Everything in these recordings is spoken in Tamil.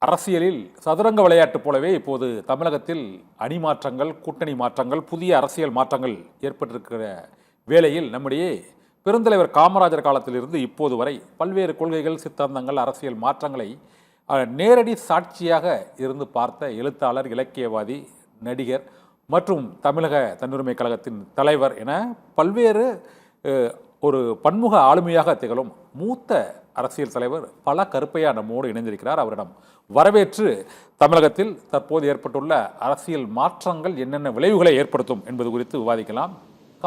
அரசியலில் சதுரங்க விளையாட்டு போலவே இப்போது தமிழகத்தில் அணி மாற்றங்கள், கூட்டணி மாற்றங்கள், புதிய அரசியல் மாற்றங்கள் ஏற்பட்டிருக்கிற வேளையில் நம்முடைய பெருந்தலைவர் காமராஜர் காலத்திலிருந்து இப்போது வரை பல்வேறு கொள்கைகள், சித்தாந்தங்கள், அரசியல் மாற்றங்களை நேரடி சாட்சியாக இருந்து பார்த்த எழுத்தாளர், இலக்கியவாதி, நடிகர் மற்றும் தமிழக தன்னுரிமை கழகத்தின் தலைவர் என பல்வேறு ஒரு பன்முக ஆளுமையாக திகழும் மூத்த அரசியல் தலைவர் பல கருப்பையா நம்மோடு இணைந்திருக்கிறார். அவரிடம் வரவேற்று தமிழகத்தில் தற்போது ஏற்பட்டுள்ள அரசியல் மாற்றங்கள் என்னென்ன விளைவுகளை ஏற்படுத்தும் என்பது குறித்து விவாதிக்கலாம்.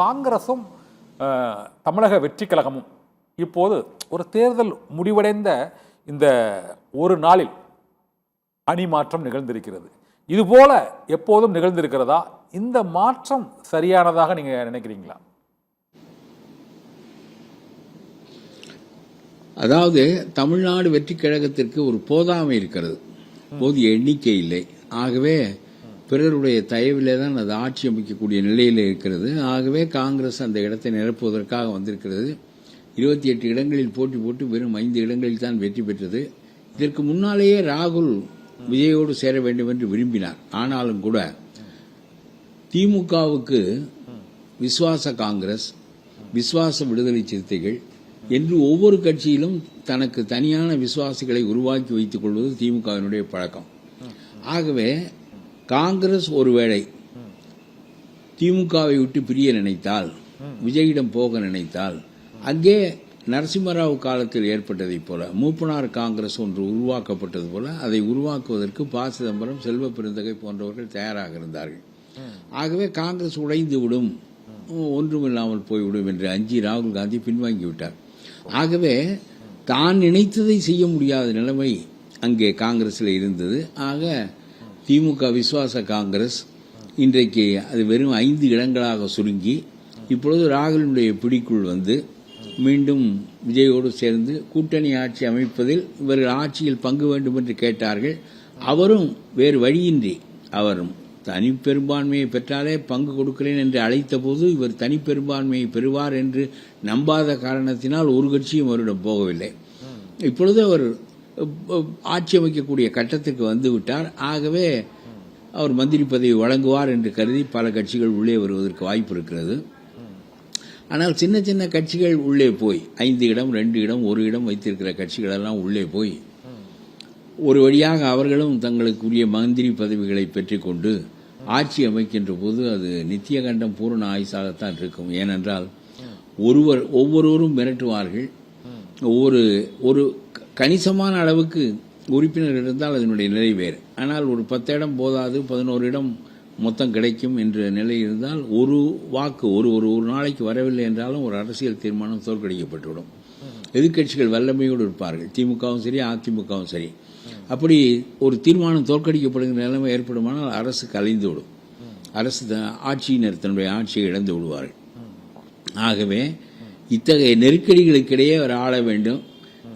காங்கிரசும் தமிழக வெற்றி கழகமும் இப்போது ஒரு தேர்தல் முடிவடைந்த இந்த ஒரு நாளில் அணி மாற்றம் நிகழ்ந்திருக்கிறது. இதுபோல எப்போதும் நிகழ்ந்திருக்கிறதா? இந்த மாற்றம் சரியானதாக நீங்க நினைக்கிறீங்களா? அதாவது தமிழ்நாடு வெற்றி கழகத்திற்கு ஒரு போதாமை இருக்கிறது, போதிய எண்ணிக்கை இல்லை. ஆகவே பிறருடைய தயவிலே தான் அது ஆட்சி அமைக்கக்கூடிய நிலையில் இருக்கிறது. ஆகவே காங்கிரஸ் அந்த இடத்தை நிரப்புவதற்காக வந்திருக்கிறது. 28 இடங்களில் போட்டி போட்டு வெறும் 5 இடங்களில் தான் வெற்றி பெற்றது. இதற்கு முன்னாலேயே ராகுல் விஜயோடு சேர வேண்டும் என்று விரும்பினார். ஆனாலும் கூட திமுகவுக்கு விசுவாச காங்கிரஸ், விசுவாச விடுதலை சிறுத்தைகள் என்று ஒவ்வொரு கட்சியிலும் தனக்கு தனியான விசுவாசிகளை உருவாக்கி வைத்துக் கொள்வது திமுகவினுடைய பழக்கம். ஆகவே காங்கிரஸ் ஒருவேளை திமுகவை விட்டு பிரிய நினைத்தால், விஜயிடம் போக நினைத்தால், அங்கே நரசிம்மராவ் காலத்தில் ஏற்பட்டதைப் போல மூப்பனார் காங்கிரஸ் ஒன்று உருவாக்கப்பட்டது போல அதை உருவாக்குவதற்கு ப. சிதம்பரம், செல்வ பெருந்தகை போன்றவர்கள் தயாராக இருந்தார்கள். ஆகவே காங்கிரஸ் உடைந்துவிடும், ஒன்றுமில்லாமல் போய்விடும் என்று அஞ்சி ராகுல் காந்தி பின்வாங்கிவிட்டார். ஆகவே தான் நினைத்ததை செய்ய முடியாத நிலைமை அங்கே காங்கிரஸில் இருந்தது. ஆக திமுக விசுவாச காங்கிரஸ் இன்றைக்கு அது வெறும் 5 இடங்களாக சுருங்கி இப்பொழுது ராகுலுடைய பிடிக்குள் வந்து மீண்டும் விஜயோடு சேர்ந்து கூட்டணி ஆட்சி அமைப்பதில் இவர்கள் ஆட்சியில் பங்கு வேண்டும் என்று கேட்டார்கள். அவரும் வேறு வழியின்றி, அவரும் தனிப்பெரும்பான்மையை பெற்றாலே பங்கு கொடுக்கிறேன் என்று அழைத்த போது இவர் தனிப்பெரும்பான்மையை பெறுவார் என்று நம்பாத காரணத்தினால் ஒரு கட்சியும் அவரிடம் போகவில்லை. இப்பொழுது அவர் ஆட்சி அமைக்கக்கூடிய கட்டத்திற்கு வந்துவிட்டார். ஆகவே அவர் மந்திரி பதவி வழங்குவார் என்று கருதி பல கட்சிகள் உள்ளே வருவதற்கு வாய்ப்பு இருக்கிறது. ஆனால் சின்ன சின்ன கட்சிகள் உள்ளே போய் 5 இடம், 2 இடம், 1 இடம் வைத்திருக்கிற கட்சிகள் எல்லாம் உள்ளே போய் ஒரு வழியாக அவர்களும் தங்களுக்குரிய மந்திரி பதவிகளை பெற்றுக்கொண்டு ஆட்சி அமைக்கின்ற போது அது நித்தியகண்டம் பூரண ஆயுசாகத்தான் இருக்கும். ஏனென்றால் ஒவ்வொருவரும் மிரட்டுவார்கள். ஒரு கணிசமான அளவுக்கு உறுப்பினர் இருந்தால் அதனுடைய நிலை வேறு. ஆனால் ஒரு 10 இடம் போதாது, 11 இடம் மொத்தம் கிடைக்கும் என்ற நிலை இருந்தால் ஒரு வாக்கு ஒரு நாளைக்கு வரவில்லை என்றாலும் ஒரு அரசியல் தீர்மானம் தோற்கடிக்கப்பட்டுவிடும். எதிர்க்கட்சிகள் வல்லமையோடு இருப்பார்கள், திமுகவும் சரி அதிமுகவும் சரி. அப்படி ஒரு தீர்மானம் தோற்கடிக்கப்படுகிற நிலைமை ஏற்படுமானால் அரசு கலைந்துவிடும், அரசு ஆட்சியினர் தன்னுடைய ஆட்சியை இழந்து விடுவார்கள். ஆகவே இத்தகைய நெருக்கடிகளுக்கிடையே அவர் ஆள வேண்டும்.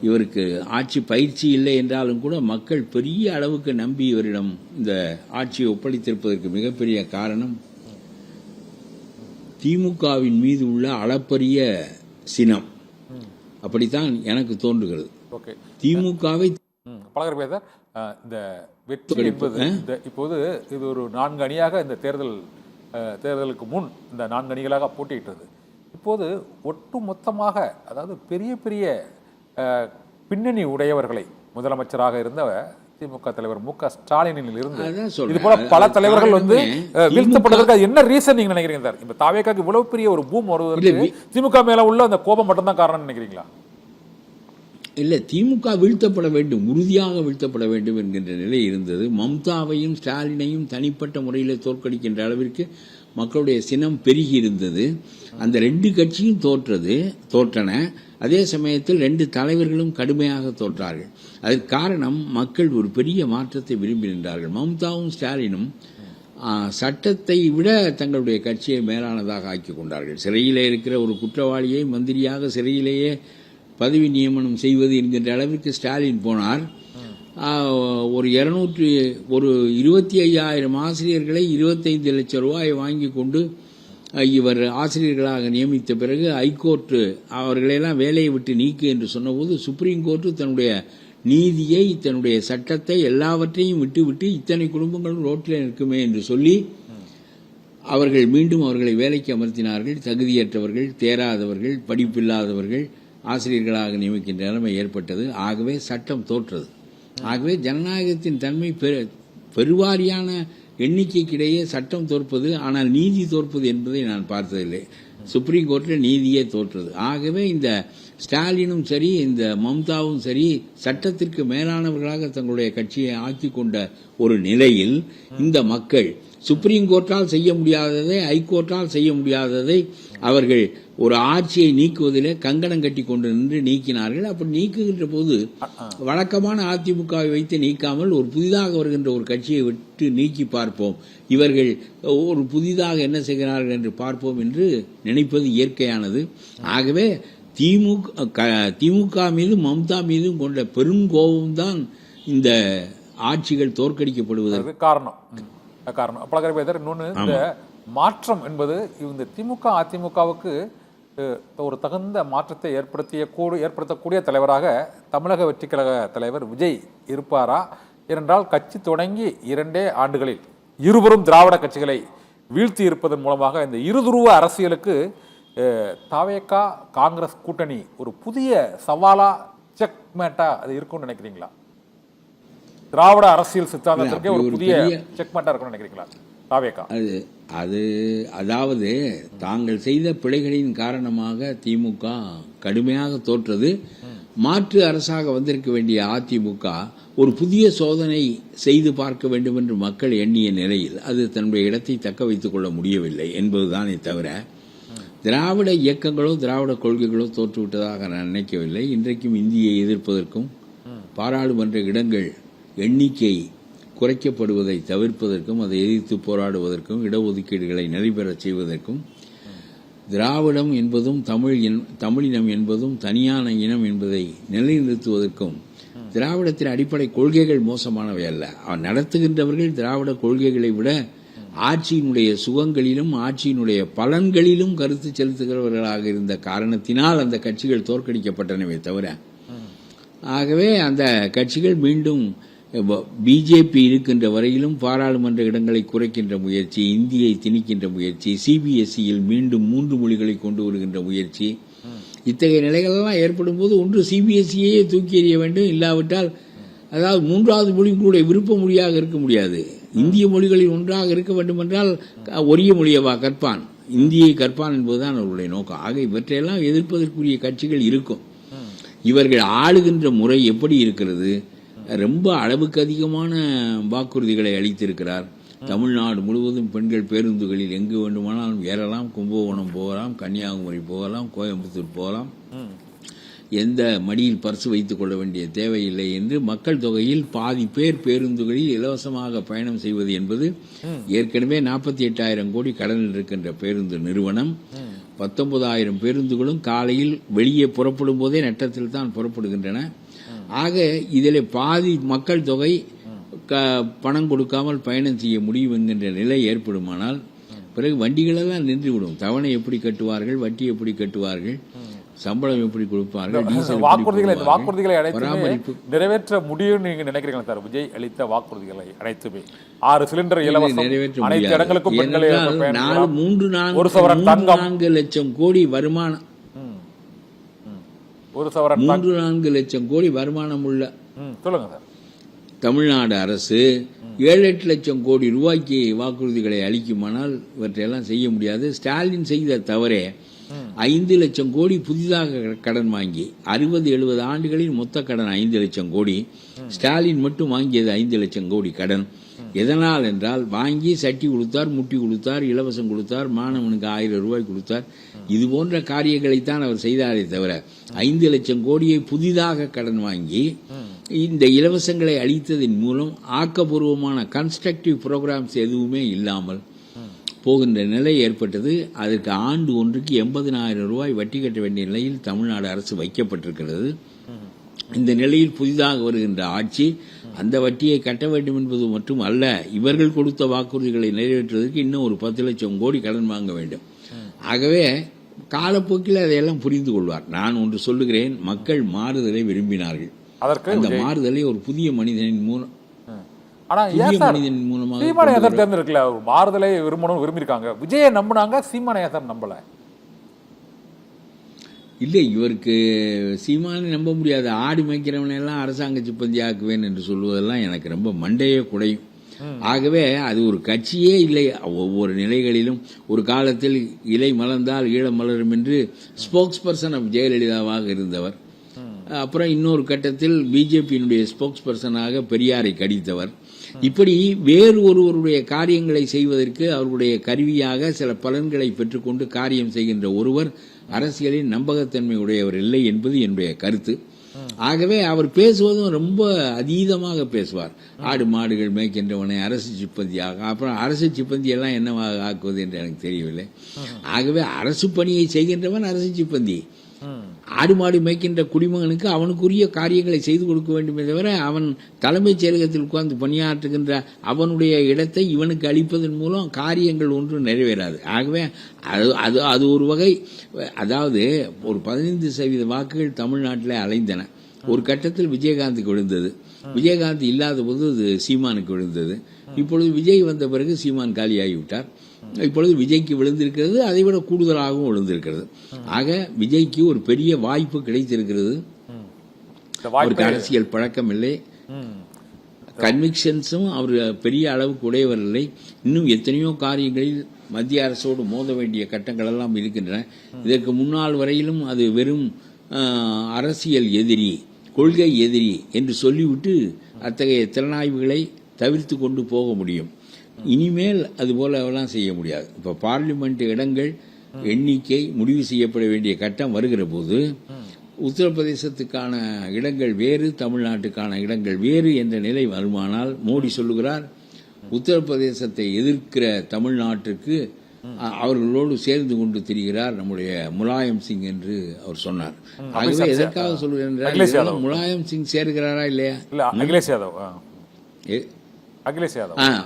இவருக்கு ஆட்சி பயிற்சி இல்லை என்றாலும் கூட மக்கள் பெரிய அளவுக்கு நம்பி இவரிடம் இந்த ஆட்சியை ஒப்படைத்திருப்பதற்கு மிகப்பெரிய காரணம் திமுகவின் மீது உள்ள அளப்பரிய சினம். அப்படித்தான் எனக்கு தோன்றுகிறது. திமுகவை பழகர் இந்த வெற்றி என்பது இப்போது இது ஒரு 4 அணியாக இந்த தேர்தலுக்கு முன் இந்த 4 அணிகளாக போட்டியிட்டது. இப்போது ஒட்டு மொத்தமாக, அதாவது பெரிய பெரிய பின்னணி உடையவர்களை முதலமைச்சராக இருந்த திமுக தலைவர் மு.க. ஸ்டாலினில் இருந்து இது போல பல தலைவர்கள் வந்து வீழ்த்தப்பட்டதற்கு என்ன ரீசன் நீங்க நினைக்கிறீங்க சார்? இப்ப தாவேக்காக்கு இவ்வளவு பெரிய ஒரு பூம் வருவதற்கு திமுக மேல உள்ள அந்த கோபம் மட்டும்தான் காரணம் நினைக்கிறீங்களா? இல்லை, திமுக வீழ்த்தப்பட வேண்டும், உறுதியாக வீழ்த்தப்பட வேண்டும் என்கின்ற நிலை இருந்தது. மம்தாவையும் ஸ்டாலினையும் தனிப்பட்ட முறையில் தோற்கடிக்கின்ற அளவிற்கு மக்களுடைய சினம் பெருகி இருந்தது. அந்த 2 கட்சியும் தோற்றன. அதே சமயத்தில் 2 தலைவர்களும் கடுமையாக தோற்றார்கள். அதற்கு காரணம் மக்கள் ஒரு பெரிய மாற்றத்தை விரும்பி நின்றார்கள். மம்தாவும் ஸ்டாலினும் சட்டத்தை விட தங்களுடைய கட்சியை மேலானதாக ஆக்கிக் கொண்டார்கள். சிறையிலே இருக்கிற ஒரு குற்றவாளியை மந்திரியாக சிறையிலேயே பதவி நியமனம் செய்வது என்கின்ற அளவிற்கு ஸ்டாலின் போனார். ஒரு 25,000 ஆசிரியர்களை 25 லட்சம் ரூபாய் வாங்கி கொண்டு இவர் ஆசிரியர்களாக நியமித்த பிறகு ஹைகோர்ட் அவர்களெல்லாம் வேலையை விட்டு நீக்கு என்று சொன்னபோது சுப்ரீம் கோர்ட்டு தன்னுடைய நீதியை, தன்னுடைய சட்டத்தை எல்லாவற்றையும் விட்டுவிட்டு இத்தனை குடும்பங்களும் ரோட்டில் நிற்குமே என்று சொல்லி அவர்கள் மீண்டும் அவர்களை வேலைக்கு அமர்த்தினார்கள். தகுதியற்றவர்கள், தேராதவர்கள், படிப்பில்லாதவர்கள் ஆசிரியர்களாக நியமிக்கின்ற நிலைமை ஏற்பட்டது. ஆகவே சட்டம் தோற்றது. ஆகவே ஜனநாயகத்தின் தன்மை பெருவாரியான எண்ணிக்கைக்கிடையே சட்டம் தோற்பது, ஆனால் நீதி தோற்பது என்பதை நான் பார்த்ததில்லை. சுப்ரீம் கோர்ட்டில் நீதியே தோற்றது. ஆகவே இந்த ஸ்டாலினும் சரி, இந்த மம்தாவும் சரி, சட்டத்திற்கு மேலானவர்களாக தங்களுடைய கட்சியை ஆக்கி கொண்ட ஒரு நிலையில் இந்த மக்கள் சுப்ரீம் கோர்ட்டால் செய்ய முடியாததை, ஹைகோர்ட்டால் செய்ய முடியாததை அவர்கள் ஒரு ஆட்சியை நீக்குவதிலே கங்கணம் கட்டி கொண்டு நின்று நீக்கினார்கள். அப்படி நீக்குகின்ற போது வழக்கமான அதிமுகவை வைத்து நீக்காமல் ஒரு புதிதாக வருகின்ற ஒரு கட்சியை விட்டு நீக்கி பார்ப்போம், இவர்கள் ஒரு புதிதாக என்ன செய்கிறார்கள் என்று பார்ப்போம் என்று நினைப்பது இயற்கையானது. ஆகவே திமுக மீதும் மம்தா மீதும் கொண்ட பெருங்கோபம்தான் இந்த ஆட்சிகள் தோற்கடிக்கப்படுவதற்கு காரணம். பழகர் இன்னொன்று, இந்த மாற்றம் என்பது இந்த திமுக அதிமுகவுக்கு ஒரு தகுந்த மாற்றத்தை ஏற்படுத்தக்கூடிய தலைவராக தமிழக வெற்றி கழக தலைவர் விஜய் இருப்பாரா? ஏனென்றால் கட்சி தொடங்கி 2 ஆண்டுகளில் இருவரும் திராவிட கட்சிகளை வீழ்த்தி இருப்பதன் மூலமாக இந்த இருதுருவ அரசியலுக்கு தவேகா காங்கிரஸ் கூட்டணி ஒரு புதிய சவாலா, செக்மேட்டா அது இருக்கும்னு நினைக்கிறீங்களா? திராவிட அரசியல் சித்தாந்தத்திற்கே ஒரு புதிய செக்மேட்டா இருக்கும்னு நினைக்கிறீங்களா தவேகா? அதாவது தாங்கள் செய்த பிழைகளின் காரணமாக திமுக கடுமையாக தோற்றது. மாற்று அரசாக வந்திருக்க வேண்டிய அதிமுக ஒரு புதிய சோதனை செய்து பார்க்க வேண்டும் என்று மக்கள் எண்ணிய நிலையில் அது தன்னுடைய இடத்தை தக்க வைத்துக் கொள்ள முடியவில்லை என்பதுதானே தவிர திராவிட இயக்கங்களோ திராவிட கொள்கைகளோ தோற்றுவிட்டதாக நான் நினைக்கவில்லை. இன்றைக்கும் இந்தியை எதிர்ப்பதற்கும் பாராளுமன்ற இடங்கள் எண்ணிக்கை குறைக்கப்படுவதை தவிர்ப்பதற்கும் அதை எதிர்த்து போராடுவதற்கும் இடஒதுக்கீடுகளை நடைபெறச் செய்வதற்கும் திராவிடம் என்பதும் தமிழினம் என்பதும் தனியான இனம் என்பதை நிலைநிறுத்துவதற்கும் திராவிடத்தின் அடிப்படை கொள்கைகள் மோசமானவை அல்ல. நடத்துகின்றவர்கள் திராவிட கொள்கைகளை விட ஆட்சியினுடைய சுகங்களிலும் ஆட்சியினுடைய பலன்களிலும் கருத்து செலுத்துகிறவர்களாக இருந்த காரணத்தினால் அந்த கட்சிகள் தோற்கடிக்கப்பட்டனவே தவிர, ஆகவே அந்த கட்சிகள் மீண்டும் பிஜேபி இருக்கின்ற வரையிலும் பாராளுமன்ற இடங்களை குறைக்கின்ற முயற்சி, இந்தியை திணிக்கின்ற முயற்சி, சிபிஎஸ்இயில் மீண்டும் 3 மொழிகளை கொண்டு வருகின்ற முயற்சி, இத்தகைய நிலைகளெல்லாம் ஏற்படும் போது ஒன்று சிபிஎஸ்இயே தூக்கி எறிய வேண்டும், இல்லாவிட்டால் அதாவது 3வது மொழி கூட விருப்ப மொழியாக இருக்க முடியாது. இந்திய மொழிகளில் ஒன்றாக இருக்க வேண்டும் என்றால் ஒரே மொழியவா கற்பான், இந்தியை கற்பான் என்பதுதான் அவர்களுடைய நோக்கம். ஆக இவற்றையெல்லாம் எதிர்ப்பதற்குரிய கட்சிகள் இருக்கும். இவர்கள் ஆளுகின்ற முறை எப்படி இருக்கிறது? ரொம்ப அளவுக்கு அதிகமான வாக்குறுதிகளை அளித்திருக்கிறார். தமிழ்நாடு முழுவதும் பெண்கள் பேருந்துகளில் எங்கு வேண்டுமானாலும் ஏறலாம், கும்பகோணம் போகலாம், கன்னியாகுமரி போகலாம், கோயம்புத்தூர் போகலாம், எந்த மடியில் பர்சு வைத்துக் கொள்ள வேண்டிய தேவையில்லை என்று மக்கள் தொகையில் பாதி பேர் பேருந்துகளில் இலவசமாக பயணம் செய்வது என்பது ஏற்கனவே 48,000 கோடி கடனில் இருக்கின்ற பேருந்து நிறுவனம் 19,000 பேருந்துகளும் காலையில் வெளியே புறப்படும் போதே நட்டத்தில் தான் புறப்படுகின்றன. ஆக இதில் பாதி மக்கள் தொகை பணம் கொடுக்காமல் பயணம் செய்ய முடியும் என்கின்ற நிலை ஏற்படுமானால் பிறகு வண்டிகளெல்லாம் நின்றுவிடும். தவணை எப்படி கட்டுவார்கள், வட்டி எப்படி கட்டுவார்கள், சம்பளம் எப்படி கொடுப்பார்கள், வாக்குறுதிகளை நிறைவேற்ற முடியும் நீங்க நினைக்கிறீங்களா சார்? விஜய் அளித்த வாக்குறுதிகளை அனைத்துமே 6 சிலிண்டர் இலவசம், அனைத்து இடங்களுக்கும் 3-4 லட்சம் கோடி வருமானம், 3-4 லட்சம் கோடி வருமானம் உள்ள சொல்லுங்க சார் தமிழ்நாடு அரசு 7-8 லட்சம் கோடி ரூபாய்க்கு வாக்குறுதிகளை அளிக்குமானால் இவற்றையெல்லாம் செய்ய முடியாது. ஸ்டாலின் செய்த தவறே 5 லட்சம் கோடி புதிதாக கடன் வாங்கி 60-70 ஆண்டுகளில் மொத்த கடன் 5 லட்சம் கோடி. ஸ்டாலின் மட்டும் வாங்கியது 5 லட்சம் கோடி கடன். எதனால் என்றால் வாங்கி சட்டி கொடுத்தார், முட்டி கொடுத்தார், இலவசம் கொடுத்தார், மாணவனுக்கு 1000 ரூபாய் கொடுத்தார். இது போன்ற காரியங்களைத்தான் அவர் செய்தாரே தவிர 5 லட்சம் கோடியை புதிதாக கடன் வாங்கி இந்த இலவசங்களை அளித்ததின் மூலம் ஆக்கப்பூர்வமான கன்ஸ்ட்ரக்டிவ் ப்ரோக்ராம்ஸ் எதுவுமே இல்லாமல் போகின்ற நிலை ஏற்பட்டது. அதற்கு ஆண்டு ஒன்றுக்கு 80,000 ரூபாய் வட்டி கட்ட வேண்டிய நிலையில் தமிழ்நாடு அரசு வைக்கப்பட்டிருக்கிறது. இந்த நிலையில் புதிதாக வருகின்ற ஆட்சி அந்த வட்டியை கட்ட வேண்டும் என்பது மட்டும் அல்ல, இவர்கள் கொடுத்த வாக்குறுதிகளை நிறைவேற்றுவதற்கு இன்னும் ஒரு 10 லட்சம் கோடி கடன் வாங்க வேண்டும். ஆகவே காலப்போக்கில் அதையெல்லாம் புரிந்து கொள்வார். நான் ஒன்று சொல்லுகிறேன், மக்கள் மாறுதலை விரும்பினார்கள். அதற்கு அந்த மாறுதலை ஒரு புதிய மனிதனின் மூலம் ஆனா புதிய ஏன் சார் மனிதனின் மூலமாக சீமானை ஏன் சார் தேர்ந்தெடுக்கல? ஒரு மாறுதலை விரும்பியிருக்காங்க, விஜயை நம்பினாங்க, சீமானை ஏன் சார் நம்பல? இல்லை, இவருக்கு சீமானை நம்ப முடியாது. ஆடு மேய்க்கிறவனையெல்லாம் அரசாங்க சிப்பந்தி ஆக்குவேன் என்று சொல்வதெல்லாம் எனக்கு ரொம்ப மண்டையே குடையும். ஆகவே அது ஒரு கட்சியே இல்லை. ஒவ்வொரு நிலைகளிலும் ஒரு காலத்தில் இலை மலர்ந்தால் ஈழம் மலரும் என்று ஸ்போக்ஸ் பர்சன் ஆஃப் ஜெயலலிதாவாக இருந்தவர். அப்புறம் இன்னொரு கட்டத்தில் பிஜேபியினுடைய ஸ்போக்ஸ் பர்சனாக பெரியாரை கடித்தவர். இப்படி வேறு ஒருவருடைய காரியங்களை செய்வதற்கு அவர்களுடைய கருவியாக சில பலன்களை பெற்றுக்கொண்டு காரியம் செய்கின்ற ஒருவர் அரசியலின் நம்பகத்தன்மை உடையவர் இல்லை என்பது என்னுடைய கருத்து. ஆகவே அவர் பேசுவதும் ரொம்ப அதீதமாக பேசுவார். ஆடு மாடுகள் மேய்க்கின்றவனை அரசு சிப்பந்தியாக, அப்புறம் அரசு சிப்பந்தி எல்லாம் என்னவாக ஆக்குவது என்று எனக்கு தெரியவில்லை. ஆகவே அரசு பணியை செய்கின்றவன் அரசு சிப்பந்தி. ஆடு மாடு மேய்க்கின்ற குடிமகனுக்கு அவனுக்குரிய காரியங்களை செய்து கொடுக்க வேண்டுமே தவிர அவன் தலைமைச் செயலகத்தில் உட்கார்ந்து பணியாற்றுகின்ற அவனுடைய இடத்தை இவனுக்கு அளிப்பதன் மூலம் காரியங்கள் ஒன்றும் நிறைவேறாது. ஆகவே அது ஒரு வகை. அதாவது ஒரு 15% வாக்குகள் தமிழ்நாட்டில் அலைந்தன. ஒரு கட்டத்தில் விஜயகாந்துக்கு விழுந்தது. விஜயகாந்த் இல்லாத போது அது சீமானுக்கு விழுந்தது. இப்பொழுது விஜய் வந்த பிறகு சீமான் காலியாகிவிட்டார். இப்பொழுது விஜய்க்கு விழுந்திருக்கிறது, அதைவிட கூடுதலாகவும் விழுந்திருக்கிறது. ஆக விஜய்க்கு ஒரு பெரிய வாய்ப்பு கிடைத்திருக்கிறது. அவருக்கு அரசியல் பழக்கம் இல்லை, கன்விக்ஷன்ஸும் அவர் பெரிய அளவுக்கு உடையவர் இல்லை. இன்னும் எத்தனையோ காரியங்களில் மத்திய அரசோடு மோத வேண்டிய கட்டங்கள் எல்லாம் இருக்கின்றன. இதற்கு முன்னால் வரையிலும் அது வெறும் அரசியல் எதிரி, கொள்கை எதிரி என்று சொல்லிவிட்டு அத்தகைய திறனாய்வுகளை தவிர்த்து கொண்டு போக முடியும். இனிமேல் அதுபோல எல்லாம் செய்ய முடியாது. இப்போ பார்லிமெண்ட் இடங்கள் எண்ணிக்கை முடிவு செய்யப்பட வேண்டிய கட்டம் வருகிற போது உத்தரப்பிரதேசத்துக்கான இடங்கள் வேறு, தமிழ்நாட்டுக்கான இடங்கள் வேறு என்ற நிலை வருமானால் மோடி சொல்லுகிறார், உத்தரப்பிரதேசத்தை எதிர்க்கிற தமிழ்நாட்டுக்கு அவர்களோடு சேர்ந்து கொண்டு திரிகிறார் நம்முடைய முலாயம் சிங் என்று அவர் சொன்னார். ஆகவே எதற்காக சொல்லுகிறார்? முலாயம் சிங் சேர்கிறாரா இல்லையா? அகிலேஷ் யாதவ்.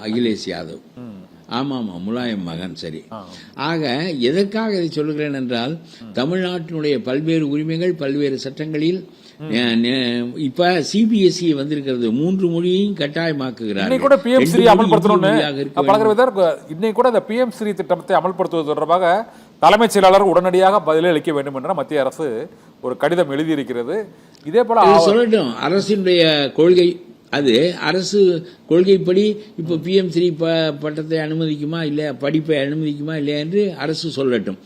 அகிலேஷ் யாதவ், ஆமா, முலாயம் மகன். சரி. ஆக எதற்காக இதை சொல்லுகிறேன் என்றால், தமிழ்நாட்டினுடைய பல்வேறு உரிமைகள் பல்வேறு சட்டங்களில் இப்ப சிபிஎஸ்இ வந்திருக்கிறது. 3 மொழியையும் கட்டாயமாக்குகிறார். இன்னைக்கு கூட இந்த பிஎம் ஸ்ரீ திட்டத்தை அமல்படுத்துவது தொடர்பாக தலைமைச் செயலாளர் உடனடியாக பதிலை அளிக்க வேண்டும் என்ற மத்திய அரசு ஒரு கடிதம் எழுதியிருக்கிறது. இதே போல சொல்லட்டும், அரசினுடைய கொள்கை அது. அரசு கொள்கைப்படி இப்போ பிஎம்3 பட்டத்தை அனுமதிக்குமா இல்லையா, படிப்பை அனுமதிக்குமா இல்லையா என்று அரசு சொல்லட்டும்.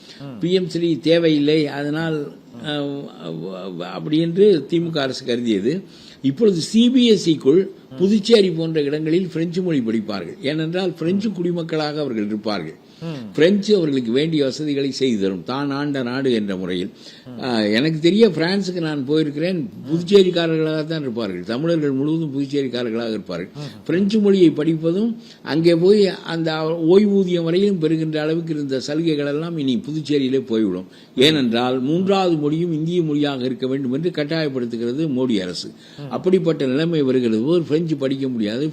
பிஎம்3 தேவையில்லை, அதனால் அப்படி என்று திமுக அரசு கருதியது. இப்பொழுது சிபிஎஸ்இக்குள் புதுச்சேரி போன்ற இடங்களில் பிரெஞ்சு மொழி படிப்பார்கள். ஏனென்றால் பிரெஞ்சு குடிமக்களாக அவர்கள் இருப்பார்கள். பிரெஞ்சு அவர்களுக்கு வேண்டிய வசதிகளை செய்து தரும், தான் ஆண்ட நாடு என்ற முறையில். எனக்கு தெரிய பிரான்ஸுக்கு நான் போயிருக்கிறேன், புதுச்சேரிக்காரர்களாக தான் இருப்பார்கள். தமிழர்கள் முழுவதும் புதுச்சேரிக்காரர்களாக இருப்பார்கள். பிரெஞ்சு மொழியை படிப்பதும் அங்கே போய் அந்த ஓய்வூதியம் வரையிலும் பெறுகின்ற அளவுக்கு இருந்த சலுகைகள் எல்லாம் இனி புதுச்சேரியிலே போய்விடும். ஏனென்றால் 3வது மொழியும் இந்திய மொழியாக இருக்க வேண்டும் என்று கட்டாயப்படுத்துகிறது மோடி அரசு. அப்படிப்பட்ட நிலைமை வருகிறது போது பிரெஞ்சு படிக்க முடியாது.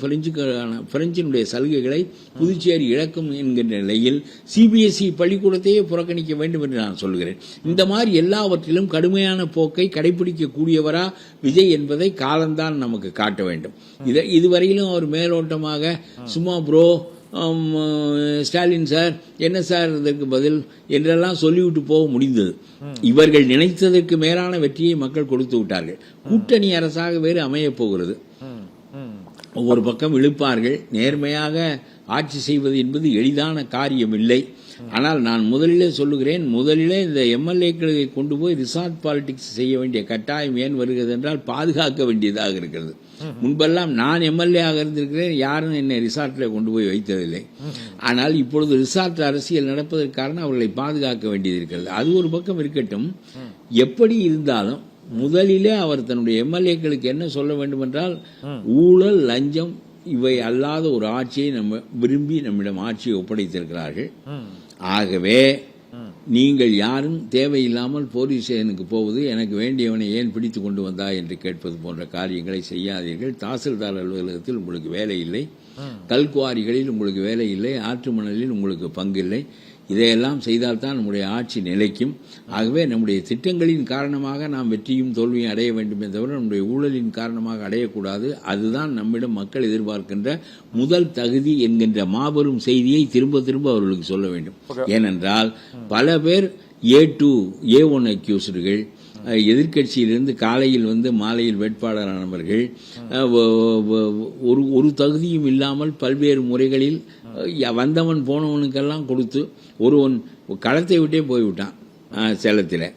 பிரெஞ்சினுடைய சலுகைகளை புதுச்சேரி இழக்கும் என்கின்ற நிலையில் சிபிஎஸ்இ பள்ளிக்கூடத்தையே புறக்கணிக்க வேண்டும் என்று நான் சொல்கிறேன். இந்த மாதிரி எல்லாவற்றிலும் கடுமையான போக்கை கடைபிடிக்க கூடியவரா விஜய் என்பதை காலம்தான் நமக்கு காட்ட வேண்டும். இதுவரையிலும் அவர் மேலோட்டமாக சும்மா ப்ரோ ஸ்டாலின் சார் என்ன சார் இதற்கு பதில் என்றெல்லாம் சொல்லிவிட்டு போக முடிந்தது. இவர்கள் நினைத்ததற்கு மேலான வெற்றியை மக்கள் கொடுத்து விட்டார்கள். கூட்டணி அரசாக வேறு அமையப் போகிறது. ஒவ்வொரு பக்கம் இழுப்பார்கள். நேர்மையாக ஆட்சி செய்வது என்பது எளிதான காரியம் இல்லை. ஆனால் நான் முதலிலே சொல்லுகிறேன், முதலிலே இந்த எம்எல்ஏக்களை கொண்டு போய் ரிசார்ட் பாலிடிக்ஸ் செய்ய வேண்டிய கட்டாயம் ஏன் வருகிறது என்றால் பாதுகாக்க வேண்டியதாக இருக்கிறது. முன்பெல்லாம் நான் எம்எல்ஏ ஆக இருந்திருக்கிறேன், யாரும் என்னை ரிசார்ட்டில் கொண்டு போய் வைத்ததில்லை. ஆனால் இப்பொழுது ரிசார்ட் அரசியல் நடப்பதற்கான அவர்களை பாதுகாக்க வேண்டியது இருக்கிறது. அது ஒரு பக்கம் இருக்கட்டும். எப்படி இருந்தாலும் முதலிலே அவர் தன்னுடைய எம்எல்ஏக்களுக்கு என்ன சொல்ல வேண்டும் என்றால், ஊழல் லஞ்சம் இவை அல்லாத ஒரு ஆட்சியை நம்ம விரும்பி நம்மிடம் ஆட்சியை ஒப்படைத்திருக்கிறார்கள். ஆகவே நீங்கள் யாரும் தேவையில்லாமல் போலீஸ் ஸ்டேஷனுக்கு போவது, எனக்கு வேண்டியவனை ஏன் பிடித்து கொண்டு வந்தா என்று கேட்பது போன்ற காரியங்களை செய்யாதீர்கள். தாசில்தார் அலுவலகத்தில் உங்களுக்கு வேலை இல்லை, கல்குவாரிகளில் உங்களுக்கு வேலை இல்லை, ஆற்று மணலில் உங்களுக்கு பங்கில்லை. இதையெல்லாம் செய்தால்தான் நம்முடைய ஆட்சி நிலைக்கும். ஆகவே நம்முடைய திட்டங்களின் காரணமாக நாம் வெற்றியும் தோல்வியும் அடைய வேண்டுமே தவிர நம்முடைய ஊழலின் காரணமாக அடையக்கூடாது. அதுதான் நம்மிடம் மக்கள் எதிர்பார்க்கின்ற முதல் தகுதி என்கின்ற மாபெரும் செய்தியை திரும்ப திரும்ப அவர்களுக்கு சொல்ல வேண்டும். ஏனென்றால் பல பேர் A1 அக்யூஸ்டுகள், எதிர்க்கட்சியிலிருந்து காலையில் வந்து மாலையில் வேட்பாளரானவர்கள், ஒரு தகுதியும் இல்லாமல் பல்வேறு முறைகளில் வந்தவன் போனவனுக்கெல்லாம் கொடுத்து ஒருவன் களத்தை விட்டே போய்விட்டான் சேலத்தில்.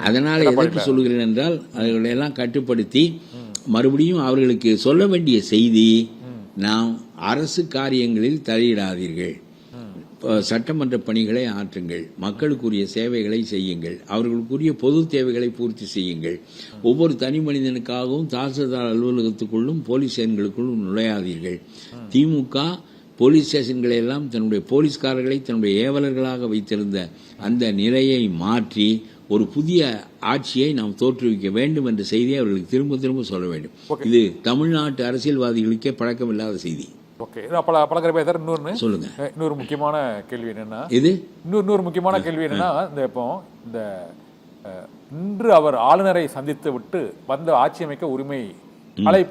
அதனால் எதற்கு சொல்கிறேன் என்றால் அவர்களையெல்லாம் கட்டுப்படுத்தி மறுபடியும் அவர்களுக்கு சொல்ல வேண்டிய செய்தி, நாம் அரசு காரியங்களில் தலையிடாதீர்கள், சட்டமன்ற பணிகளை ஆற்றுங்கள், மக்களுக்குரிய சேவைகளை செய்யுங்கள், அவர்களுக்குரிய பொது தேவைகளை பூர்த்தி செய்யுங்கள். ஒவ்வொரு தனி மனிதனுக்காகவும் தாசில்தார் அலுவலகத்துக்குள்ளும் போலீஸ் ஸ்டேஷன்களுக்குள்ளும் நுழையாதீர்கள். திமுக போலீஸ் ஸ்டேஷன்களை எல்லாம் தன்னுடைய போலீஸ்காரர்களை தன்னுடைய ஏவலர்களாக வைத்திருந்த அந்த நிலையை மாற்றி ஒரு புதிய ஆட்சியை நாம் தோற்றுவிக்க வேண்டும் என்ற செய்தியை அவர்களுக்கு திரும்ப திரும்ப சொல்ல வேண்டும். இது தமிழ்நாட்டு அரசியல்வாதிகளுக்கே பழக்கமில்லாத செய்தி. ஓகே, சொல்லுங்க. இன்னொரு முக்கியமான கேள்வி என்னன்னா, இன்னொரு முக்கியமான கேள்வி என்னன்னா, இந்த இன்று அவர் ஆளுநரை சந்தித்து விட்டு வந்து ஆட்சி அமைக்க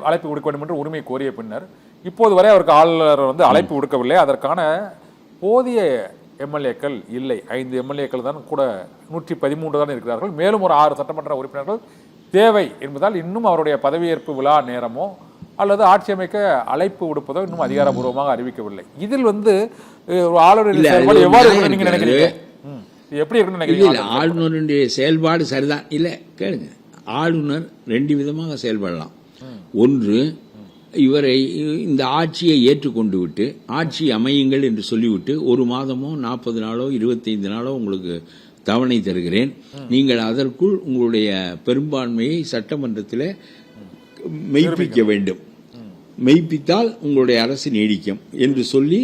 அழைப்பு விடுக்க வேண்டும் என்று உரிமை கோரிய பின்னர் இப்போது வரை அவருக்கு ஆளுநர் வந்து அழைப்பு விடுக்கவில்லை. அதற்கான போதிய எம்எல்ஏக்கள் இல்லை. 5 எம்எல்ஏக்கள் தான் கூட 113 தான் இருக்கிறார்கள். மேலும் ஒரு 6 சட்டமன்ற உறுப்பினர்கள் தேவை என்பதால் இன்னும் அவருடைய பதவியேற்பு விழா நேரமோ அல்லது ஆட்சி அமைக்க அழைப்பு விடுப்பதோ இன்னும் அதிகாரப்பூர்வமாக அறிவிக்கவில்லை. இதில் வந்து ஆளுநரின் செயல்பாடு எவ்வாறு நீங்க நினைக்கிறீங்க? எப்படி இருக்குன்னு நினைக்கிறீங்க? ஆளுநருடைய செயல்பாடு சரிதான். இல்ல கேளுங்க, ஆளுநர் 2 விதமாக செயல்படலாம். ஒன்று, இவரை இந்த ஆட்சியை ஏற்றுக்கொண்டு விட்டு ஆட்சி அமையுங்கள் என்று சொல்லிவிட்டு 1 மாதமோ 40 நாளோ 25 நாளோ உங்களுக்கு தவணை தருகிறேன், நீங்கள் அதற்குள் உங்களுடைய பெரும்பான்மையை சட்டமன்றத்தில் மெய்ப்பிக்க வேண்டும், மெய்ப்பித்தால் உங்களுடைய அரசு நீடிக்கும் என்று சொல்லி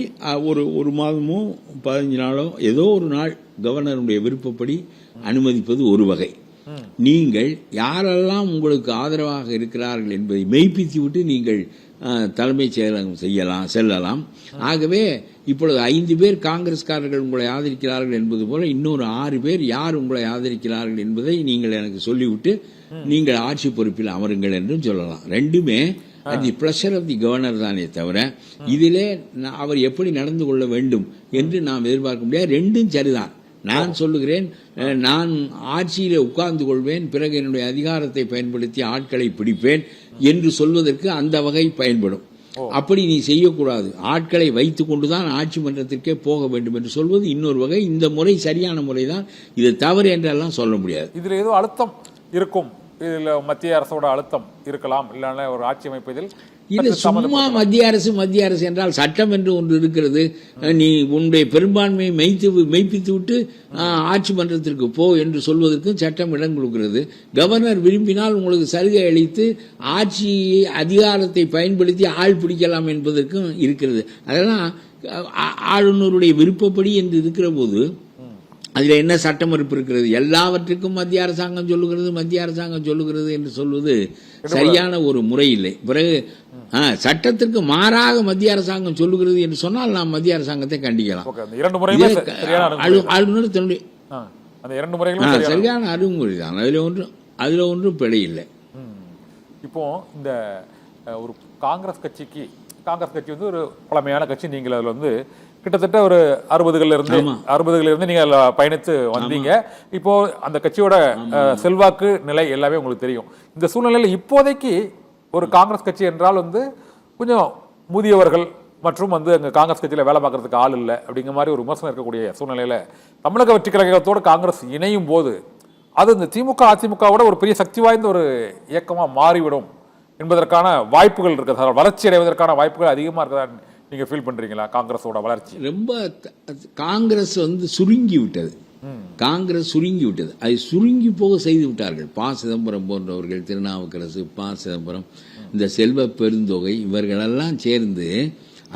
ஒரு மாதமோ 15 நாளோ ஏதோ ஒரு நாள் கவர்னருடைய விருப்பப்படி அனுமதிப்பது ஒரு வகை. நீங்கள் யாரெல்லாம் உங்களுக்கு ஆதரவாக இருக்கிறார்கள் என்பதை மெய்ப்பித்து விட்டு நீங்கள் தலைமைச் செயலகம் செல்லலாம். ஆகவே இப்பொழுது 5 பேர் காங்கிரஸ்காரர்கள் உங்களை ஆதரிக்கிறார்கள் என்பது போல இன்னொரு 6 பேர் யார் உங்களை ஆதரிக்கிறார்கள் என்பதை நீங்கள் எனக்கு சொல்லிவிட்டு நீங்கள் ஆட்சி பொறுப்பில் அமருங்கள் என்றும் சொல்லலாம். ரெண்டுமே the pleasure of the governor தானே தவிர இதிலே அவர் எப்படி நடந்து கொள்ள வேண்டும் என்று நாம் எதிர்பார்க்க முடியாது. ரெண்டும் சரிதான். நான் சொல்லுகிறேன், நான் ஆட்சியிலே உட்கார்ந்து கொள்வேன், பிறகு என்னுடைய அதிகாரத்தை பயன்படுத்தி ஆட்களை பிடிப்பேன் என்று சொல்வதற்கு அந்த வகை பயன்படும். அப்படி நீ செய்யக்கூடாது, ஆட்களை வைத்துக் கொண்டுதான் ஆட்சி மன்றத்திற்கே போக வேண்டும் என்று சொல்வது இன்னொரு வகை. இந்த முறை சரியான முறைதான், இது தவறு என்றெல்லாம் சொல்ல முடியாது. இதுல ஏதோ அழுத்தம் இருக்கும், இதுல மத்திய அரசோட அழுத்தம் இருக்கலாம், இல்லைன்னா ஒரு ஆட்சி அமைப்பதில் இது சும்மா மத்திய அரசு என்றால் சட்டம் என்று ஒன்று இருக்கிறது. நீ உன்னுடைய பெரும்பான்மையை மெய்ப்பித்து விட்டு ஆட்சி மன்றத்திற்கு போ என்று சொல்வதற்கு சட்டம் இடம் கொடுக்கிறது. கவர்னர் விரும்பினால் உங்களுக்கு சலுகை அளித்து ஆட்சி அதிகாரத்தை பயன்படுத்தி ஆள் பிடிக்கலாம் என்பதற்கும் இருக்கிறது. அதெல்லாம் ஆளுநருடைய விருப்பப்படி என்று இருக்கிற போது அதில் என்ன சட்ட மறுப்பு இருக்கிறது? எல்லாவற்றுக்கும் மத்திய அரசாங்கம் சொல்லுகிறது என்று சொல்வது சரியான ஒரு முறை இல்லை. பிறகு சட்டத்திற்கு மாறாக மத்திய அரசாங்கம் சொல்லுகிறது என்று சொன்னால் நாம் மத்திய அரசாங்கத்தை கண்டிக்கலாம். ஆளுநர் தன்னுடைய சரியான அணுகுமுறை தான், அதுல ஒன்றும் பிழை இல்லை. இப்போ இந்த ஒரு காங்கிரஸ் கட்சி வந்து ஒரு பழமையான கட்சி. நீங்கள் அதில் வந்து கிட்டத்தட்ட ஒரு 60களில் இருந்து நீங்க பயணித்து வந்தீங்க. இப்போ அந்த கட்சியோட செல்வாக்கு நிலை எல்லாமே உங்களுக்கு தெரியும். இந்த சூழ்நிலையில் இப்போதைக்கு ஒரு காங்கிரஸ் கட்சி என்றால் வந்து கொஞ்சம் முதியவர்கள் மற்றும் வந்து அங்கே காங்கிரஸ் கட்சியில் வேலை பார்க்கறதுக்கு ஆள் இல்லை அப்படிங்கிற மாதிரி ஒரு விமர்சனம் இருக்கக்கூடிய சூழ்நிலையில் தமிழக வெற்றி கழகத்தோடு காங்கிரஸ் இணையும் போது அது இந்த திமுக அதிமுகவோட ஒரு பெரிய சக்தி வாய்ந்த ஒரு இயக்கமாக மாறிவிடும் என்பதற்கான வாய்ப்புகள் இருக்குது, வளர்ச்சி அடைவதற்கான வாய்ப்புகள் அதிகமாக இருக்குதா நீங்க ஃபீல் பண்றீங்களா? காங்கிரஸோட வளர்ச்சி ரொம்ப காங்கிரஸ் வந்து சுருங்கி விட்டது. அதை சுருங்கி போக செய்து விட்டார்கள். ப. சிதம்பரம் போன்றவர்கள், திருநாவுக்கரசு, ப. சிதம்பரம், இந்த செல்வ பெருந்தொகை இவர்களெல்லாம் சேர்ந்து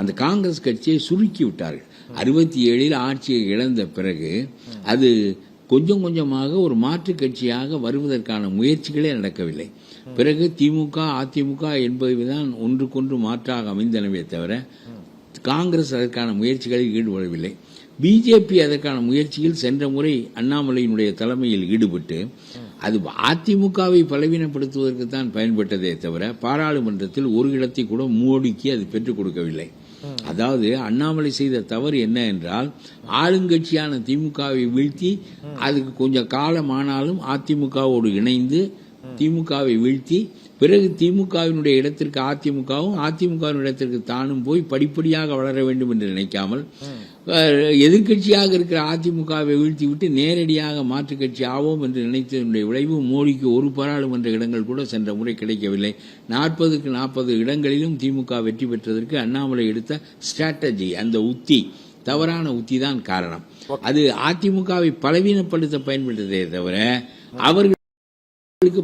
அந்த காங்கிரஸ் கட்சியை சுருக்கி விட்டார்கள். 67 ஆட்சியை இழந்த பிறகு அது கொஞ்சம் கொஞ்சமாக ஒரு மாற்று கட்சியாக வருவதற்கான முயற்சிகளே நடக்கவில்லை. பிறகு திமுக அதிமுக என்பதுதான் ஒன்றுக்கொன்று மாற்றாக அமைந்தனவே தவிர காங்கிரஸ் அதற்கான முயற்சிகளில் ஈடுபடவில்லை. பிஜேபி அதற்கான முயற்சியில் சென்ற முறை அண்ணாமலையினுடைய தலைமையில் ஈடுபட்டு அது அதிமுகவை பலவீனப்படுத்துவதற்கு தான் பயன்பட்டதே தவிர பாராளுமன்றத்தில் ஒரு இடத்தை கூட மோடிக்கு அது பெற்றுக் கொடுக்கவில்லை. அதாவது அண்ணாமலை செய்த தவறு என்ன என்றால், ஆளுங்கட்சியான திமுகவை வீழ்த்தி அதுக்கு கொஞ்சம் காலமானாலும் அதிமுகவோடு இணைந்து திமுகவை வீழ்த்தி பிறகு திமுகவினுடைய இடத்திற்கு அதிமுகவும் அதிமுகவின் இடத்திற்கு தானும் போய் படிப்படியாக வளர வேண்டும் என்று நினைக்காமல் எதிர்கட்சியாக இருக்கிற அதிமுகவை வீழ்த்திவிட்டு நேரடியாக மாற்றுக் கட்சி ஆவோம் என்று நினைத்ததனுடைய விளைவு மோடிக்கு ஒரு பாராளுமன்ற இடங்கள் கூட சென்ற முறை கிடைக்கவில்லை. 40க்கு 40 இடங்களிலும் திமுக வெற்றி பெற்றதற்கு அண்ணாமலை எடுத்த ஸ்ட்ராட்டஜி, அந்த உத்தி தவறான உத்தி தான் காரணம். அது அதிமுகவை பலவீனப்படுத்த பயன்படுத்ததே தவிர அவர்கள்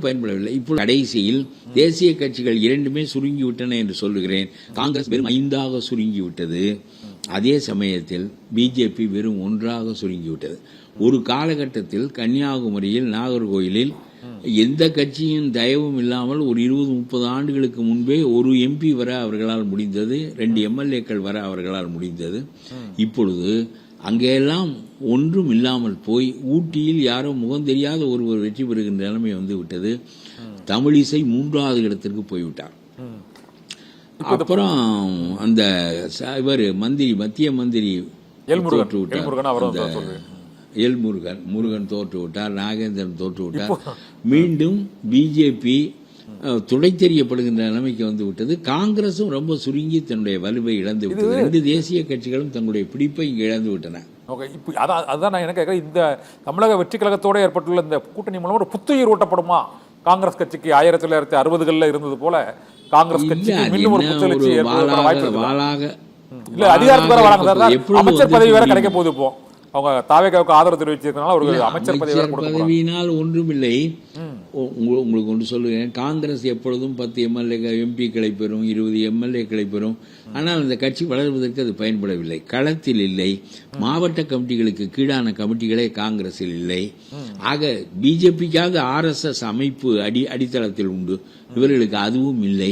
பயன்படவில்லை. இப்போ கடைசியில் தேசிய கட்சிகள் இரண்டுமே சுருங்கிவிட்டன என்று சொல்லுகிறேன். காங்கிரஸ் வெறும் 5ஆக சுருங்கிவிட்டது. அதே சமயத்தில் பிஜேபி வெறும் 1ஆக சுருங்கிவிட்டது. ஒரு காலகட்டத்தில் கன்னியாகுமரியில் நாகர்கோயிலில் எந்த கட்சியின் தயவும் இல்லாமல் ஒரு 20-30 ஆண்டுகளுக்கு முன்பே ஒரு எம்பி வர அவர்களால் முடிந்தது, 2 எம்எல்ஏக்கள் வர அவர்களால் முடிந்தது. இப்பொழுது அங்கெல்லாம் ஒன்றும் இல்லாமல் போய் ஊட்டியில் யாரோ முகம் தெரியாத ஒருவர் வெற்றி பெறுகின்ற நிலைமை வந்து விட்டது. தமிழிசை 3வது இடத்திற்கு போய்விட்டார். அப்புறம் அந்த இவர் மத்திய மந்திரி முருகன் தோற்று விட்டார், நாகேந்திரன் தோற்று விட்டார். மீண்டும் பிஜேபி துடை தெரியப்படுகின்ற நிலைமைக்கு வந்து விட்டது. காங்கிரசும் ரொம்ப சுருங்கி தன்னுடைய வலுவை இழந்து விட்டது. 2 தேசிய கட்சிகளும் தங்களுடைய பிடிப்பை இங்கு இழந்து விட்டன. இப்போ அதான் நான் என்ன கேட்கிறேன், இந்த தமிழக வெற்றி கழகத்தோடு ஏற்பட்டுள்ள இந்த கூட்டணி மூலம் ஒரு புத்துயிர் ஊட்டப்படுமா காங்கிரஸ் கட்சிக்கு? 1960களில் இருந்தது போல காங்கிரஸ் கட்சிக்கு மீண்டும் ஒரு புத்துணர்ச்சி இல்ல அதிகாரத்துக்கு வராங்க. அமைச்சர் பதவி வேற கிடைக்க போகுது. இப்போ அவங்க தாவேகாவுக்கு ஆதரவு தெரிவிச்சிருக்கனால ஒரு அமைச்சர் பதவியினால் ஒன்றுமில்லை. உங்களுக்கு ஒன்று சொல்லுவேன், காங்கிரஸ் எப்பொழுதும் 10 எம்பிக்களை பெறும், 20 எம்எல்ஏக்களை பெறும். ஆனால் அந்த கட்சி வளர்வதற்கு அது பயன்படவில்லை. களத்தில் இல்லை. மாவட்ட கமிட்டிகளுக்கு கீழான கமிட்டிகளே காங்கிரஸில் இல்லை. ஆக பிஜேபிக்காக RSS அமைப்பு அடித்தளத்தில் உண்டு, இவர்களுக்கு அதுவும் இல்லை.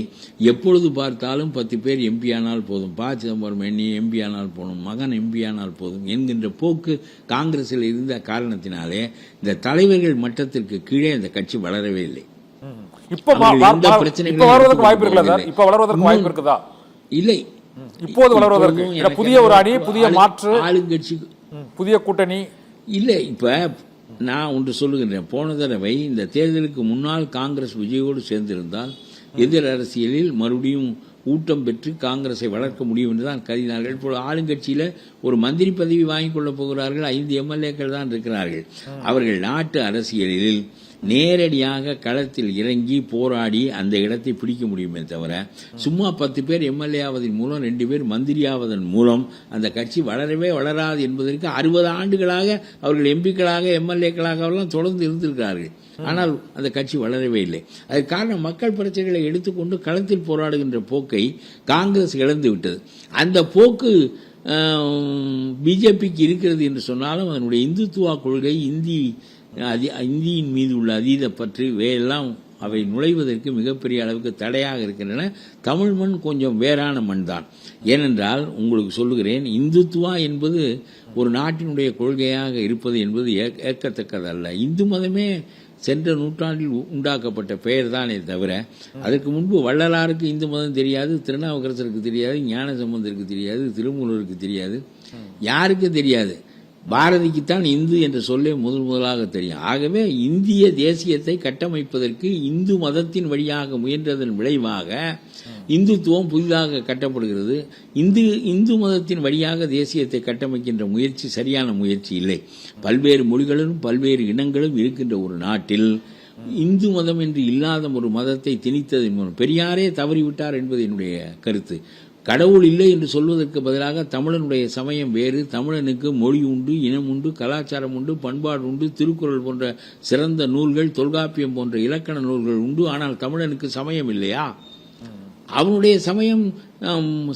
எப்பொழுது பார்த்தாலும் 10 பேர் எம்பி ஆனால் போதும், ப. சிதம்பரம் எம்பி ஆனால் போதும், மகன் எம்பி ஆனால் போதும் என்கின்ற போக்கு காங்கிரஸில் இருந்த காரணத்தினாலே இந்த தலைவர்கள் மட்டத்திற்கு கீழே இந்த கட்சி வளரவே இல்லை. இல்லை, இப்போது வளர்வதற்கு புதிய ஒரு அணி, புதிய மாற்று, ஆளுங்கட்சி, புதிய கூட்டணி இல்லை. இப்ப நான் ஒன்று சொல்லுகின்றேன், போன தடவை இந்த தேர்தலுக்கு முன்னால் காங்கிரஸ் விஜயோடு சேர்ந்திருந்தால் எதிர் அரசியலில் மறுபடியும் ஊட்டம் பெற்று காங்கிரஸை வளர்க்க முடியும் என்றுதான் கருதினார்கள். இப்போ ஆளுங்கட்சியில ஒரு மந்திரி பதவி வாங்கிக் கொள்ளப் போகிறார்கள், 5 எம்எல்ஏக்கள் தான் இருக்கிறார்கள். அவர்கள் நாட்டு அரசியலில் நேரடியாக களத்தில் இறங்கி போராடி அந்த இடத்தை பிடிக்க முடியுமே தவிர சும்மா 10 பேர் எம்எல்ஏ ஆவதன் மூலம் 2 பேர் மந்திரி ஆவதன் மூலம் அந்த கட்சி வளரவே வளராது என்பதற்கு 60 ஆண்டுகளாக அவர்கள் எம்பிக்களாக எம்எல்ஏக்களாக எல்லாம் தொடர்ந்து இருந்திருக்கிறார்கள். ஆனால் அந்த கட்சி வளரவே இல்லை. அதற்கு காரணம் மக்கள் பிரச்சனைகளை எடுத்துக்கொண்டு களத்தில் போராடுகின்ற போக்கை காங்கிரஸ் இழந்து விட்டது. அந்த போக்கு பிஜேபிக்கு இருக்கிறது என்று சொன்னாலும் அதனுடைய இந்துத்துவா கொள்கை, இந்தியின் மீது உள்ள அதீத பற்று இவையெல்லாம் அவை நுழைவதற்கு மிகப்பெரிய அளவுக்கு தடையாக இருக்கின்றன. தமிழ் மண் கொஞ்சம் வேறான மண் தான். ஏனென்றால் உங்களுக்கு சொல்லுகிறேன், இந்துத்துவா என்பது ஒரு நாட்டினுடைய கொள்கையாக இருப்பது என்பது ஏற்கத்தக்கதல்ல. இந்து மதமே சென்ற நூற்றாண்டில் உண்டாக்கப்பட்ட பெயர் தானே தவிர அதற்கு முன்பு வள்ளலாருக்கு இந்து மதம் தெரியாது, திருநாவுக்கரசருக்கு தெரியாது, ஞானசம்பந்தருக்கு தெரியாது, திருமூலருக்கு தெரியாது, யாருக்கு தெரியாது. பாரதிக்குத்தான் இந்து என்ற சொல்லே முதலாக தெரியும். ஆகவே இந்திய தேசியத்தை கட்டமைப்பதற்கு இந்து மதத்தின் வழியாக முயன்றதன் விளைவாக இந்துத்துவம் புதிதாக கட்டப்படுகிறது. இந்து மதத்தின் வழியாக தேசியத்தை கட்டமைக்கின்ற முயற்சி சரியான முயற்சி இல்லை. பல்வேறு மொழிகளும் பல்வேறு இனங்களும் இருக்கின்ற ஒரு நாட்டில் இந்து மதம் என்று இல்லாத ஒரு மதத்தை திணித்ததன் மூலம் பெரியாரே தவறிவிட்டார் என்பது என்னுடைய கருத்து. கடவுள் இல்லை என்று சொல்வதற்கு பதிலாக தமிழனுடைய சமயம் வேறு, தமிழனுக்கு மொழி உண்டு, இனம் உண்டு, கலாச்சாரம் உண்டு, பண்பாடு உண்டு, திருக்குறள் போன்ற சிறந்த நூல்கள், தொல்காப்பியம் போன்ற இலக்கண நூல்கள் உண்டு. ஆனால் தமிழனுக்கு சமயம் இல்லையா? அவனுடைய சமயம்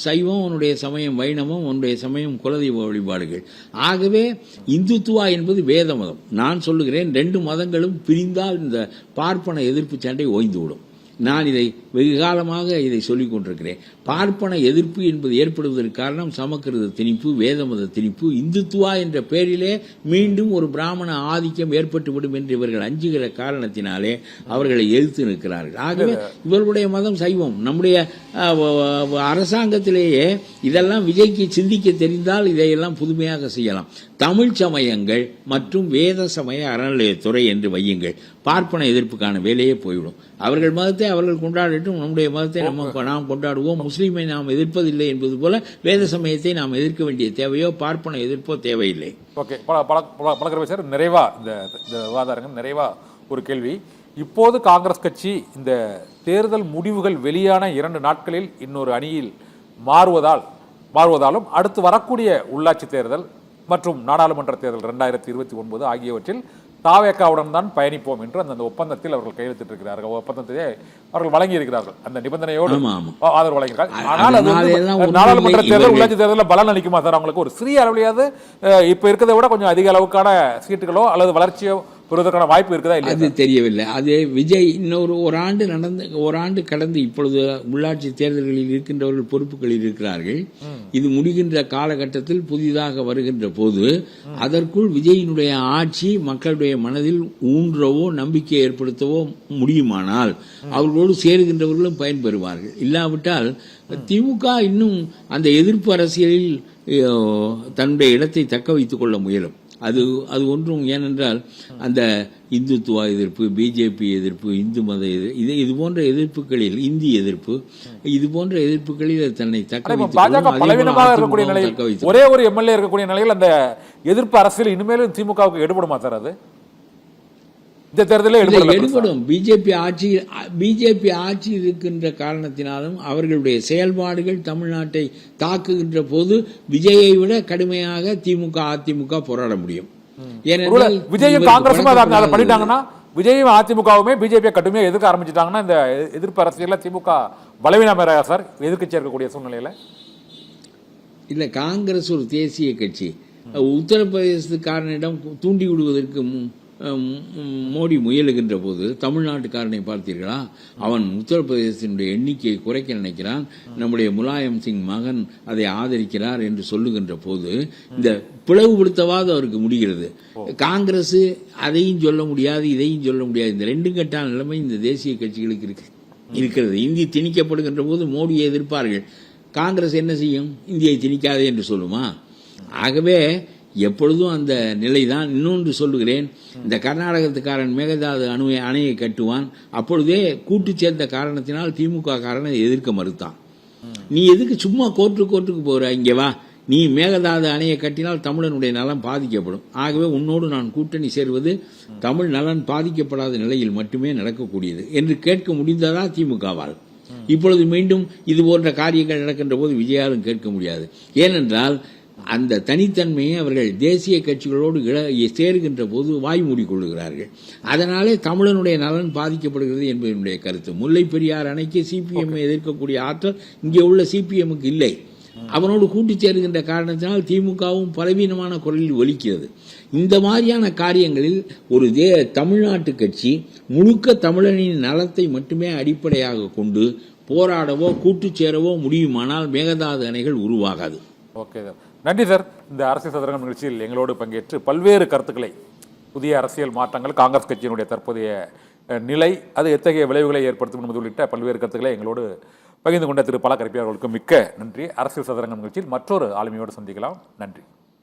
சைவம், அவனுடைய சமயம் வைணவம், அவனுடைய சமயம் குலதெய்வ வழிபாடுகள். ஆகவே இந்துத்துவா என்பது வேத மதம். நான் சொல்லுகிறேன், 2 மதங்களும் பிரிந்தால் இந்த பார்ப்பன எதிர்ப்பு சண்டை ஓய்ந்துவிடும். நான் இதை வெகு காலமாக இதை சொல்லிக் கொண்டிருக்கிறேன். பார்ப்பன எதிர்ப்பு என்பது ஏற்படுவதற்கு காரணம் சமக்கிருத திணிப்பு, வேதமத திணிப்பு, இந்துத்துவா என்ற பெயரிலே மீண்டும் ஒரு பிராமண ஆதிக்கம் ஏற்பட்டுவிடும் என்று இவர்கள் அஞ்சுகிற காரணத்தினாலே அவர்களை எதிர்த்து நிற்கிறார்கள். ஆகவே இவர்களுடைய மதம் சைவம். நம்முடைய அரசாங்கத்திலேயே இதெல்லாம் விஜய்க்கு சிந்திக்க தெரிந்தால் இதையெல்லாம் புதுமையாக செய்யலாம். தமிழ் சமயங்கள் மற்றும் வேத சமய அறநிலையத்துறை என்று வையுங்கள், பார்ப்பன எதிர்ப்புக்கான வேலையே போய்விடும். அவர்கள் மதத்தை அவர்கள் கொண்டாடட்டும், நம்முடைய மதத்தை நாம் கொண்டாடுவோம். முஸ்லீமை நாம் எதிர்ப்பதில்லை என்பது போல வேத சமயத்தை நாம் எதிர்க்க வேண்டிய தேவையோ பார்ப்பன எதிர்ப்போ தேவையில்லை. ஓகே, பழக்கரவை சார், நிறைவா இந்த விவாதாரங்கள் நிறைவா ஒரு கேள்வி. இப்போது காங்கிரஸ் கட்சி இந்த தேர்தல் முடிவுகள் வெளியான 2 நாட்களில் இன்னொரு அணியில் மாறுவதாலும் அடுத்து வரக்கூடிய உள்ளாட்சி தேர்தல் மற்றும் நாடாளுமன்ற தேர்தல் 2029 ஆகியவற்றில் தாவேக்காவுடன் தான் பயணிப்போம் என்று அந்த ஒப்பந்தத்தில் அவர்கள் கையெழுத்திட்டிருக்கிறார்கள். ஒப்பந்தத்தை அவர்கள் வழங்கியிருக்கிறார்கள். அந்த நிபந்தனையோடு ஆதரவு வழங்கியிருக்காங்க. ஆனால் அது நாடாளுமன்ற தேர்தல் உள்ளாட்சி தேர்தலில் பலன் அளிக்குமா சார்? அவங்களுக்கு ஒரு சிறிய அளவிலையாவது இப்ப இருக்கிறத விட கொஞ்சம் அதிக அளவுக்கான சீட்டுகளோ அல்லது வளர்ச்சியோ பெறுவதற்கான வாய்ப்பு இருக்குதா? இல்லை, அது தெரியவில்லை. அது விஜய் இன்னொரு ஒரு ஆண்டு கடந்து இப்பொழுது உள்ளாட்சி தேர்தல்களில் இருக்கின்றவர்கள் பொறுப்புகளில் இருக்கிறார்கள். இது முடிகின்ற காலகட்டத்தில் புதிதாக வருகின்ற போது அதற்குள் விஜயினுடைய ஆட்சி மக்களுடைய மனதில் ஊன்றவோ நம்பிக்கை ஏற்படுத்தவோ முடியுமானால் அவர்களோடு சேருகின்றவர்களும் பயன்பெறுவார்கள். இல்லாவிட்டால் திமுக இன்னும் அந்த எதிர்ப்பு அரசியலில் தன்னுடைய இடத்தை தக்க வைத்துக் கொள்ள முயலும். அது ஒன்றும். ஏனென்றால் அந்த இந்துத்துவா எதிர்ப்பு, பிஜேபி எதிர்ப்பு, இந்து மத எதிர்ப்பு, இது போன்ற எதிர்ப்புகளில், இந்தி எதிர்ப்பு, இது போன்ற எதிர்ப்புகளில் தன்னை தக்க வைத்துக் ஒரே ஒரு எம்எல்ஏ இருக்கக்கூடிய நிலையில் அந்த எதிர்ப்பு அரசியல் இனிமேலும் திமுகவுக்கு எடுபடுமா சார்? அது இந்த தேர்தலில் எடுபடும். பிஜேபி ஆட்சி இருக்கின்ற காரணத்தினாலும் அவர்களுடைய செயல்பாடுகள் தமிழ்நாட்டை தாக்குகின்ற போது விஜயை விட கடுமையாக திமுக அதிமுக போராட முடியும். ஏனென்றால் விஜயும் காங்கிரசும் பண்ணிட்டாங்கன்னா, விஜயும் அதிமுகவுமே பிஜேபியை கடுமையாக எதிர்க்க ஆரம்பிச்சுட்டாங்கன்னா இந்த எதிர்ப்பு அரசியல திமுக பலவீனமாக சார் எதிர்க்கட்சி இருக்கக்கூடிய சூழ்நிலையில. இல்ல, காங்கிரஸ் ஒரு தேசிய கட்சி. உத்தரப்பிரதேசத்துக்காரனிடம் தூண்டி விடுவதற்கு மோடி முயலுகின்ற போது தமிழ்நாட்டுக்காரனை பார்த்தீர்களா? அவன் உத்தரப்பிரதேசத்தினுடைய எண்ணிக்கையை குறைக்க நினைக்கிறான். நம்முடைய முலாயம் சிங் மகன் அதை ஆதரிக்கிறார் என்று சொல்லுகின்ற போது இந்த பிளவுபடுத்தவாது அவருக்கு முடிகிறது. காங்கிரஸ் அதையும் சொல்ல முடியாது, இதையும் சொல்ல முடியாது. இந்த 2 கட்டான நிலைமை இந்த தேசிய கட்சிகளுக்கு இருக்கிறது. இந்தி திணிக்கப்படுகின்ற போது மோடியை எதிர்ப்பார்கள். காங்கிரஸ் என்ன செய்யும்? இந்தியை திணிக்காதே என்று சொல்லுமா? ஆகவே எப்பொழுதும் அந்த நிலைதான். இன்னொன்று சொல்லுகிறேன், இந்த கர்நாடகத்துக்காரன் மேகதாது அணையை கட்டுவான். அப்பொழுதே கூட்டு சேர்ந்த காரணத்தினால் திமுக காரனை எதிர்க்க மறுத்தான். நீ எதுக்கு சும்மா கோர்ட்டுக்கு போற? இங்கே வா, நீ மேகதாது அணையை கட்டினால் தமிழனுடைய நலன் பாதிக்கப்படும். ஆகவே உன்னோடு நான் கூட்டணி சேர்வது தமிழ் நலன் பாதிக்கப்படாத நிலையில் மட்டுமே நடக்கக்கூடியது என்று கேட்க முடிந்ததா திமுகவால்? இப்பொழுது மீண்டும் இது போன்ற காரியங்கள் நடக்கின்ற போது விஜயாலும் கேட்க முடியாது. ஏனென்றால் அந்த தனித்தன்மையை அவர்கள் தேசிய கட்சிகளோடு சேருகின்ற போது வாய் மூடிக்கொள்ளுகிறார்கள். அதனாலே தமிழனுடைய நலன் பாதிக்கப்படுகிறது என்பதனுடைய கருத்து. முல்லை பெரியார் அணைக்கு சிபிஎம் எதிர்க்கக்கூடிய ஆற்றல் இங்கே உள்ள சிபிஎம்முக்கு இல்லை. அவனோடு கூட்டி சேருகின்ற காரணத்தினால் திமுகவும் பலவீனமான குரலில் ஒலிக்கிறது. இந்த மாதிரியான காரியங்களில் ஒரு தமிழ்நாட்டு கட்சி முழுக்க தமிழனின் நலத்தை மட்டுமே அடிப்படையாக கொண்டு போராடவோ கூட்டு சேரவோ முடியுமானால் மேகதாது அணைகள் உருவாகாது. ஓகே சார், நன்றி சார். இந்த அரசியல் சதுரங்கம் நிகழ்ச்சியில் எங்களோடு பங்கேற்று பல்வேறு கருத்துக்களை, புதிய அரசியல் மாற்றங்கள், காங்கிரஸ் கட்சியினுடைய தற்போதைய நிலை, அது எத்தகைய விளைவுகளை ஏற்படுத்தும் என்பது உள்ளிட்ட பல்வேறு கருத்துக்களை எங்களோடு பகிர்ந்து கொண்ட திரு பழக்கரப்பி அவர்களுக்கு மிக்க நன்றி. அரசியல் சதுரங்கம் நிகழ்ச்சியில் மற்றொரு ஆளுமையோடு சந்திக்கலாம். நன்றி.